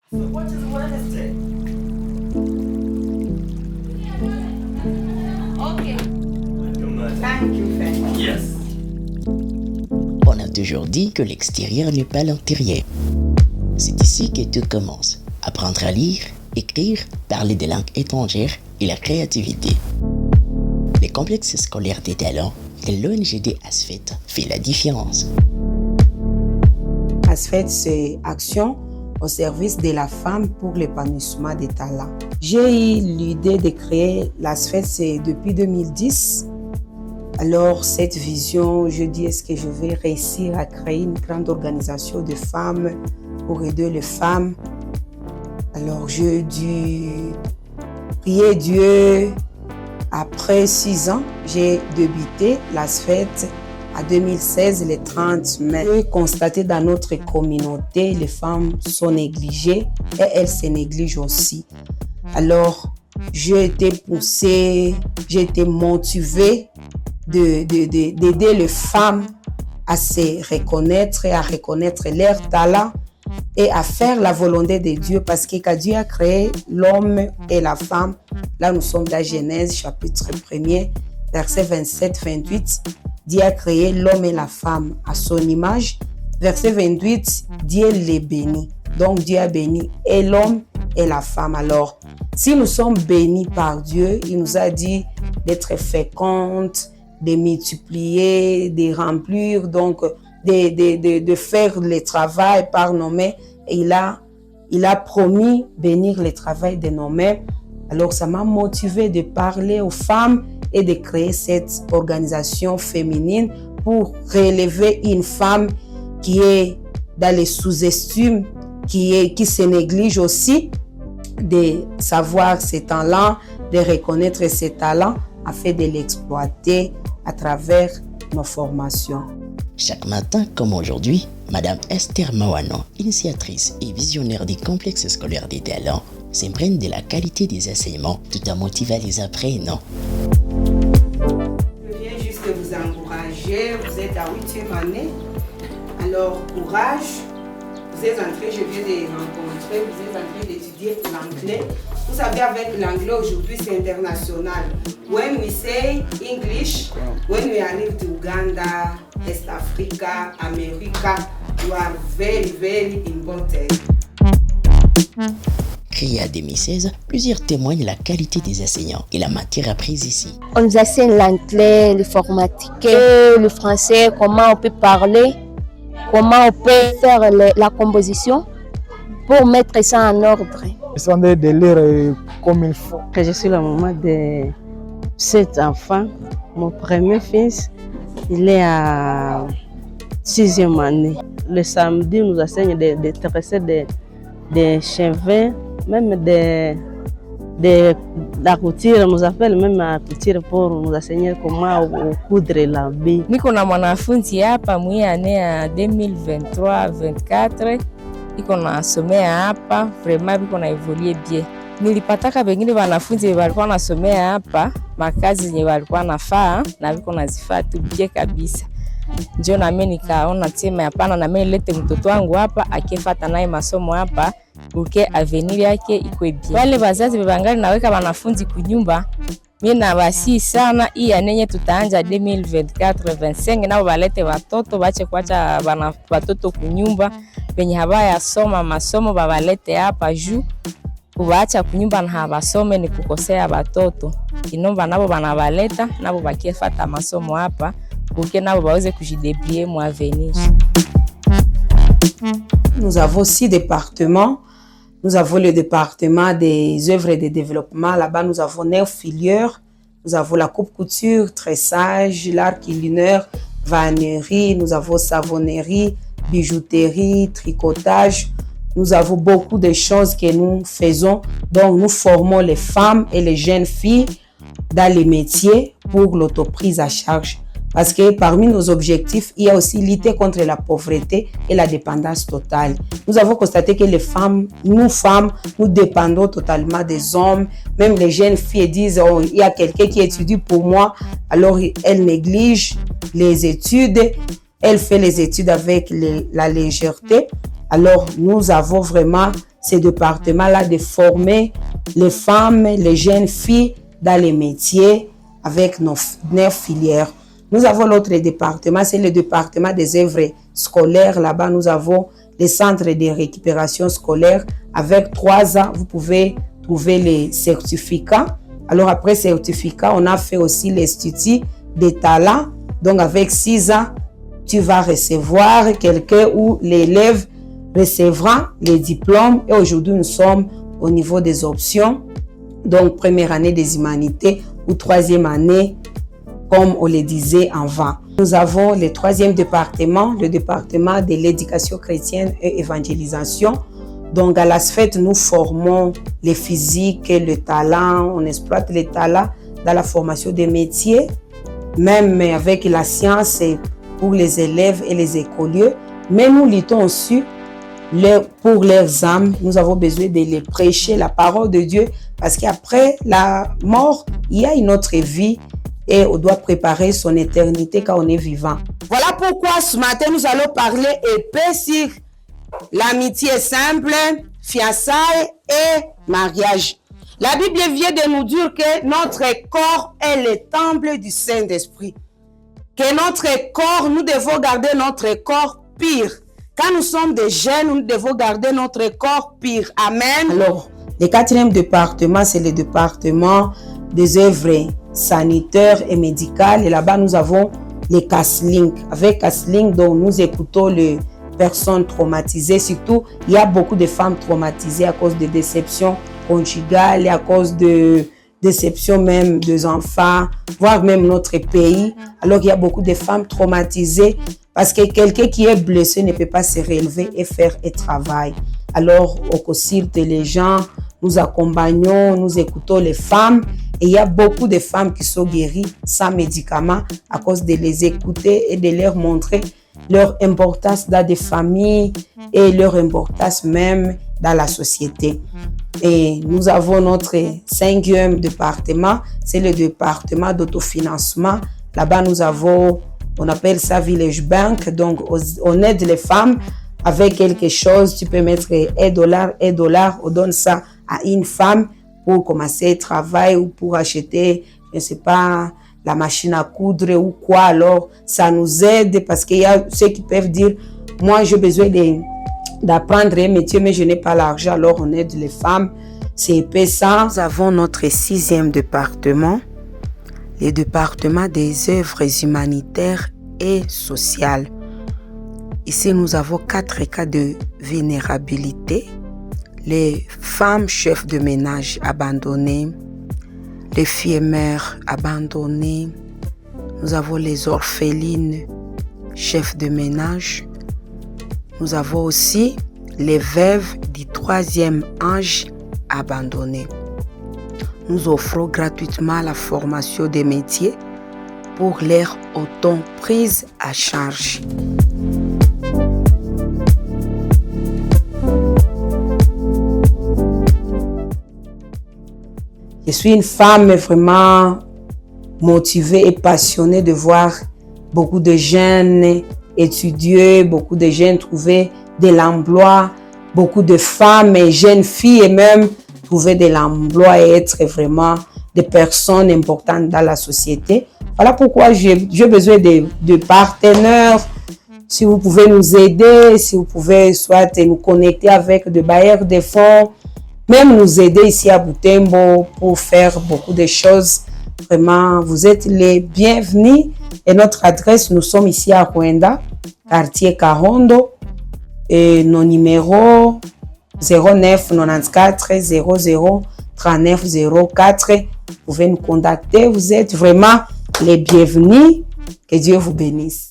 So what is Wednesday? Okay. Thank you, Fanny. Yes. On a toujours dit que l'extérieur n'est pas l'intérieur. C'est ici que tout commence. Apprendre à lire, écrire, parler des langues étrangères et la créativité. Les complexes scolaires des talents de l'ONGD ASFET fait la différence. ASFET, c'est Action au service de la femme pour l'épanouissement des talents. J'ai eu l'idée de créer l'ASFET, c'est depuis 2010. Alors, cette vision, je dis, est-ce que je vais réussir à créer une grande organisation de femmes pour aider les femmes? Alors, j'ai dû prier Dieu. Après 6 ans, j'ai débuté l'ASFET en 2016, le 30 mai. J'ai constaté dans notre communauté, les femmes sont négligées et elles se négligent aussi. Alors, j'ai été poussée, j'ai été motivée d'aider les femmes à se reconnaître et à reconnaître leurs talents et à faire la volonté de Dieu, parce que quand Dieu a créé l'homme et la femme, là nous sommes dans Genèse chapitre 1er, verset 27-28, Dieu a créé l'homme et la femme à son image. Verset 28, Dieu les bénit. Donc Dieu a béni et l'homme et la femme. Alors, si nous sommes bénis par Dieu, il nous a dit d'être fécondes, de multiplier, de remplir, donc de faire le travail par nos mains. Et il a promis bénir le travail de nos mains. Alors ça m'a motivé de parler aux femmes et de créer cette organisation féminine pour relever une femme qui est dans les sous-estimes, qui se néglige aussi, de savoir ses talents, de reconnaître ses talents afin de l'exploiter à travers nos formations. Chaque matin, comme aujourd'hui, Madame Esther Mawano, initiatrice et visionnaire des complexes scolaires des talents, s'imprègne de la qualité des enseignements tout en motivant les apprenants. Je viens juste vous encourager, vous êtes à 8e année, alors courage, vous êtes en train, je viens de rencontrer, vous êtes en train d'étudier l'anglais. Vous savez, avec l'anglais aujourd'hui, c'est international. When we say English, when we arrive to Uganda, East Africa, America, you are very, very important. Créé en 2016, plusieurs témoignent la qualité des enseignants et la matière apprise ici. On nous enseigne l'anglais, l'informatique, le français, comment on peut parler, comment on peut faire la composition pour mettre ça en ordre. Ils de lire comme il faut. Je suis la maman de 7 enfants. Mon premier fils, il est à 6e année. Le samedi, nous enseignons de tresser des cheveux, même de la couture. Nous appelle même la couture pour nous enseigner comment coudre l'habit. Niko na mwanafunzi hapa mwi année ya 2023-24 iko nasomea hapa, vraiment biko na evolue bien. Nilipataka wengine wanafunzi walikuwa nasomea hapa, makazi zenye walikuwa nafaa na biko nazifaa tu bien kabisa. Ndio na mimi nikaona tema hapana, na mimi nilete mtoto wangu hapa akifuata naye masomo hapa uke avenir yake ikwe bien. Wale wazazi bebangali naweka wanafunzi kunyumba, mimi na wasi sana hii anenye tutaanja 2024-25 nao walete watoto bache kuacha watoto kunyumba penye habaya soma masomo babalete hapa juu kuacha kunyumba na habasome ni kukosea watoto. Inomba nabo banabaleta nabo bakifuata masomo hapa uke nabo baweze kujidebrouiller mu avenir. Nous avons 6 départements. Nous avons le département des œuvres de développement. Là-bas, nous avons 9 filières. Nous avons la coupe couture, tressage, l'art culinaire, vannerie. Nous avons savonnerie, bijouterie, tricotage. Nous avons beaucoup de choses que nous faisons. Donc, nous formons les femmes et les jeunes filles dans les métiers pour l'autoprise à charge. Parce que parmi nos objectifs, il y a aussi lutter contre la pauvreté et la dépendance totale. Nous avons constaté que les femmes, nous dépendons totalement des hommes. Même les jeunes filles disent, oh, il y a quelqu'un qui étudie pour moi. Alors, elles négligent les études. Elle fait les études avec la légèreté. Alors, nous avons vraiment ces départements-là de former les femmes, les jeunes filles dans les métiers avec nos 9 filières. Nous avons l'autre département, c'est le département des œuvres scolaires. Là-bas, nous avons les centres de récupération scolaire. Avec 3 ans, vous pouvez trouver les certificats. Alors, après certificat, on a fait aussi l'Institut des talents. Donc, avec 6 ans, tu vas recevoir quelqu'un où l'élève recevra les diplômes. Et aujourd'hui, nous sommes au niveau des options. Donc, première année des humanités ou 3e année, comme on le disait avant. Nous avons le 3e département, le département de l'éducation chrétienne et évangélisation. Donc, à la SFET, nous formons les physiques, le talent, on exploite les talents dans la formation des métiers, même avec la science pour les élèves et les écoliers. Mais nous luttons aussi pour leurs âmes. Nous avons besoin de les prêcher, la parole de Dieu, parce qu'après la mort, il y a une autre vie et on doit préparer son éternité quand on est vivant. Voilà pourquoi ce matin, nous allons parler épais sur l'amitié simple, fiançailles et mariage. La Bible vient de nous dire que notre corps est le temple du Saint-Esprit. Que notre corps, nous devons garder notre corps pur. Quand nous sommes des jeunes, nous devons garder notre corps pur. Amen. Alors, le 4e département, c'est le département des œuvres sanitaires et médicales. Et là-bas, nous avons les CASLINK. Avec CASLINK, donc, nous écoutons les personnes traumatisées. Surtout, il y a beaucoup de femmes traumatisées à cause de déceptions conjugales et à cause de déception même des enfants, voire même notre pays. Alors qu'il y a beaucoup de femmes traumatisées parce que quelqu'un qui est blessé ne peut pas se relever et faire un travail. Alors, au consulte les gens, nous accompagnons, nous écoutons les femmes et il y a beaucoup de femmes qui sont guéries sans médicaments à cause de les écouter et de leur montrer leur importance dans des familles et leur importance même dans la société. Et nous avons notre 5e département, c'est le département d'autofinancement. Là-bas, nous avons, on appelle ça Village Bank. Donc, on aide les femmes avec quelque chose. Tu peux mettre $1, on donne ça à une femme pour commencer le travail ou pour acheter, je ne sais pas, la machine à coudre ou quoi. Alors, ça nous aide parce qu'il y a ceux qui peuvent dire, moi, j'ai besoin d'apprendre un métier, mais je n'ai pas l'argent. Alors, on aide les femmes. C'est épais ça. Nous avons notre 6e département, le département des œuvres humanitaires et sociales. Ici, nous avons 4 cas de vulnérabilité. Les femmes chefs de ménage abandonnées, les filles mères abandonnées. Nous avons les orphelines chefs de ménage. Nous avons aussi les veuves du 3e âge abandonnées. Nous offrons gratuitement la formation des métiers pour leur auto-prise à charge. Je suis une femme vraiment motivée et passionnée de voir beaucoup de jeunes étudier, beaucoup de jeunes trouver de l'emploi, beaucoup de femmes et jeunes filles et même trouver de l'emploi et être vraiment des personnes importantes dans la société. Voilà pourquoi j'ai besoin de partenaires. Si vous pouvez nous aider, si vous pouvez soit nous connecter avec des bailleurs de fonds, même nous aider ici à Butembo pour faire beaucoup de choses. Vraiment, vous êtes les bienvenus. Et notre adresse, nous sommes ici à Rwanda, quartier Kahondo. Et nos numéros 09 94 00 39 04. Vous pouvez nous contacter. Vous êtes vraiment les bienvenus. Que Dieu vous bénisse.